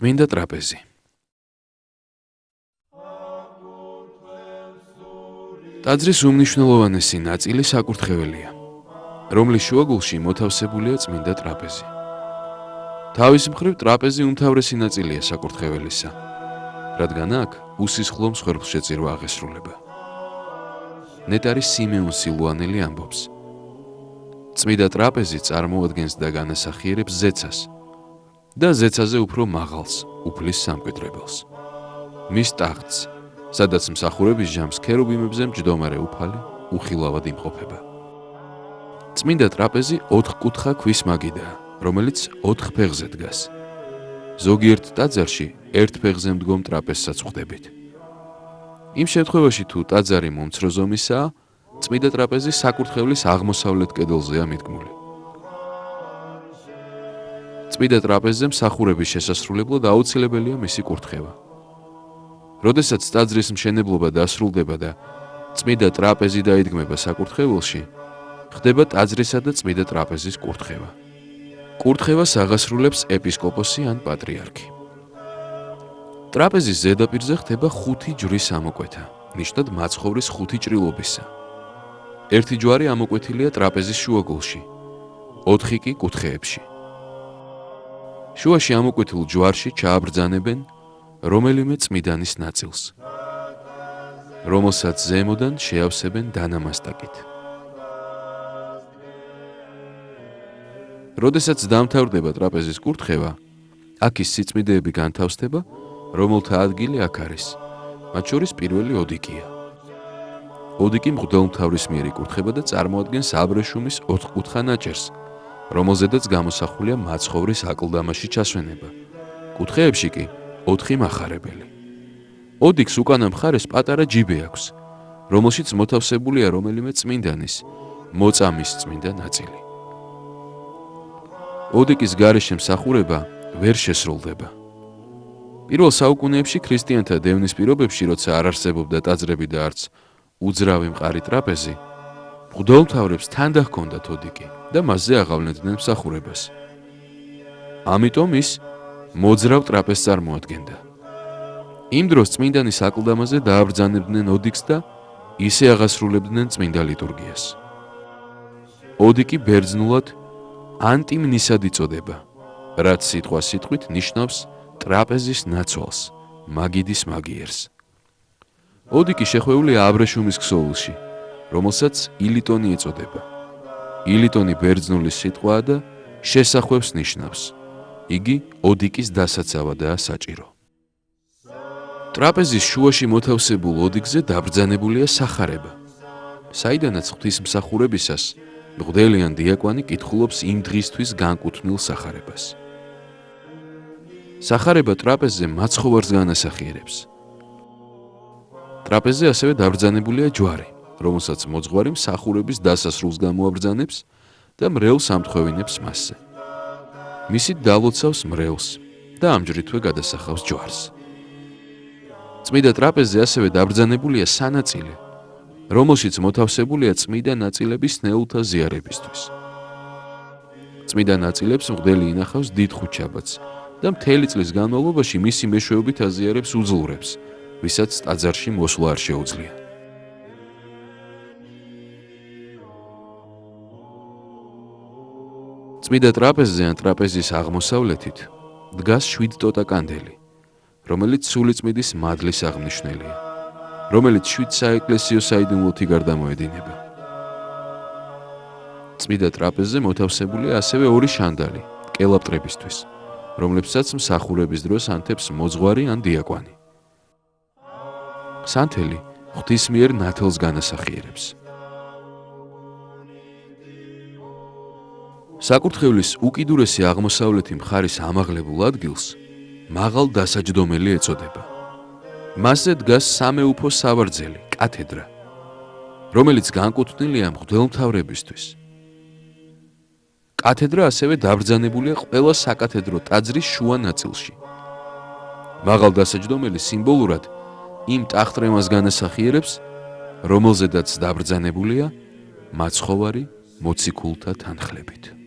წმინდა ტრაპეზი. ტაძრის უმნიშვნელოვანესი ნაწილი საკურთხეველია, რომლის შუაგულში მოთავსებულია წმინდა ტრაპეზი. თავის მხრივ ტრაპეზი უმთავრესი ნაწილია საკურთხეველისა, რადგან აქ უსისხლო მსხვერპლშეწირვა აღესრულება. ნეტარი სიმეონ სილუანელი ამბობს: წმინდა ტრაპეზი წარმოადგენს და განასახიერებს ზეცას და ზეცაზე უფრო მაღალს, უფლის სამკვიდრებელს. მის ტახტს, სადაც მსახურების ჟამს ქერუბიმებზე მჯდომარე უფალი უხილავად იმყოფება. წმინდა ტრაპეზი 4-კუთხა ქვის მაგიდაა, რომელიც 4 ფეხზე დგას. ზოგიერთ ტაძარში ერთ ფეხზე მდგომ ტრაპეზსაც ხვდებით. იმ შემთხვევაში, თუ ტაძარი მომცრო ზომისაა, წმინდა ტრაპეზი საკურთხევლის აღმოსავლეთ კედელზეა მიდგმული. წმინდა ტრაპეზზე მსახურების შესასრულებლად აუცილებელია მისი კურთხევა. როდესაც ტაძრის მშენებლობა დასრულდება და წმინდა ტრაპეზი დაიდგმება საკურთხეველში, ხდება ტაძრისა და წმინდა ტრაპეზის კურთხევა. კურთხევას აღასრულებს ეპისკოპოსი ან პატრიარქი. ტრაპეზის ზედაპირზე ხდება 5 ჯვრის ამოკვეთა, ნიშნად მაცხოვრის 5 ჭრილობისა. ერთი ჯვარი ამოკვეთილია ტრაპეზის შუაგულში, 4 კი კუთხეებში. შუაში ამოკვეთილ ჯვარში ჩააბრძანებენ რომელიმე წმიდანის ნაწილს, რომელსაც ზემოდან შეავსებენ დანამასტაკით. როდესაც დამთავრდება ტრაპეზის კურთხევა, აქ ის სიწმიდეები განთავსდება, რომელთა ადგილი აქ არის, მათ შორის პირველი ოდიკია. ოდიკი მღვდელმთავრისმიერი კურთხება და წარმოადგენს აბრეშუმის 4-კუთხა ნაჭერს, რომელზედაც გამოსახულია მაცხოვრის აკლდამაში ჩასვენება. კუთხეებში კი 4 მახარებელი. ოდიკს უკანა მხარეს პატარა ჯიბე აქვს, რომელშიც მოთავსებულია რომელიმე წმინდანის, მოწამის წმინდა ნაწილი. ოდიკის გარეშე მსახურება ვერ შესრულდება. პირველ საუკუნეებში ქრისტიანთა დევნის პირობებში, როცა არ არსებობდა ტაძრები და არც უძრავი მყარი ტრაპეზი, მღვდელმთავრებს თან დაჰქონდათ ოდიკი და მასზე აღავლენდნენ მსახურებას. ამიტომ ის მოძრავ ტრაპეზს წარმოადგენდა. იმ დროს წმინდანის აკლდამაზე დააბრძანებდნენ ოდიკს და ისე აღასრულებდნენ წმინდა ლიტურგიას. ოდიკი ბერძნულად ანტიმნისად იწოდება, რაც სიტყვა სიტყვით ნიშნავს ტრაპეზის ნაცვალს, მაგიდის მაგიერს. ოდიკი შეხვეულია აბრეშუმის ქსოვილში, რომელსაც ილიტონი ეწოდება. ილიტონი ბერძნული სიტყვაა და შესახვევს ნიშნავს. იგი ოდიკის დასაცავადაა საჭირო. ტრაპეზის შუაში მოთავსებულ ოდიკზე დაბრძანებულია სახარება, საიდანაც ღვთისმსახურებისას მღვდელი ან დიაკვანი კითხულობს იმ დღისთვის განკუთვნილ სახარებას. სახარება ტრაპეზზე მაცხოვარს განასახიერებს. ტრაპეზზე ასევე დაბრძანებულია ჯვარი, რომელსაც მოძღვარი მსახურების დასასრულს გამოაბრძანებს და მრევლს ამთხოვინებს მასზე. მისით დალოცავს მრევლს და ამ ჯვრითვე გადასახავს ჯვარს. წმინდა ტრაპეზზე ასევე დაბრძანებულია სანაწილე, რომელშიც მოთავსებულია წმინდა ნაწილების ნეულთა ზიარებისთვის. წმინდა ნაწილებს მღვდელი ინახავს დიდ ხუთშაბათს და მთელი წლის განმავლობაში მისი მეშვეობით აზიარებს უძლურებს, ვისაც ტაძარში მოსვლა არ შეუძლია. წმინდა ტრაპეზზე ან ტრაპეზის აღმოსავლეთით დგას 7 ტოტა კანდელი, რომელიც სულიწმიდის მადლის აღმნიშვნელია, რომელიც 7 საეკლესიო საიდუმლოთი გარდამოედინება. წმინდა ტრაპეზზე მოთავსებულია ასევე 2 შანდალი კელაპტრებისთვის, რომლებსაც მსახურების დროს ანთებს მოძღვარი ან დიაკვანი. სანთელი ღვთისმიერ ნათელს განასახიერებს. საკურთხევლის უკიდურესი აღმოსავლეთი მხარის ამაღლებულ ადგილს მაღალ დასაჯდომელი ეწოდება. მასზე დგას სამეუფო სავარძელი, კათედრა, რომელიც განკუთვნილია მღვდელმთავრებისთვის. კათედრა ასევე დაბრძანებულია ყველა საკათედრო ტაძრის შუა ნაწილში. მაღალ დასაჯდომელი სიმბოლურად იმ ტახტრემას განასახიერებს, რომელზედაც დაბრძანებულია მაცხოვარი მოციქულთა თანხლებით.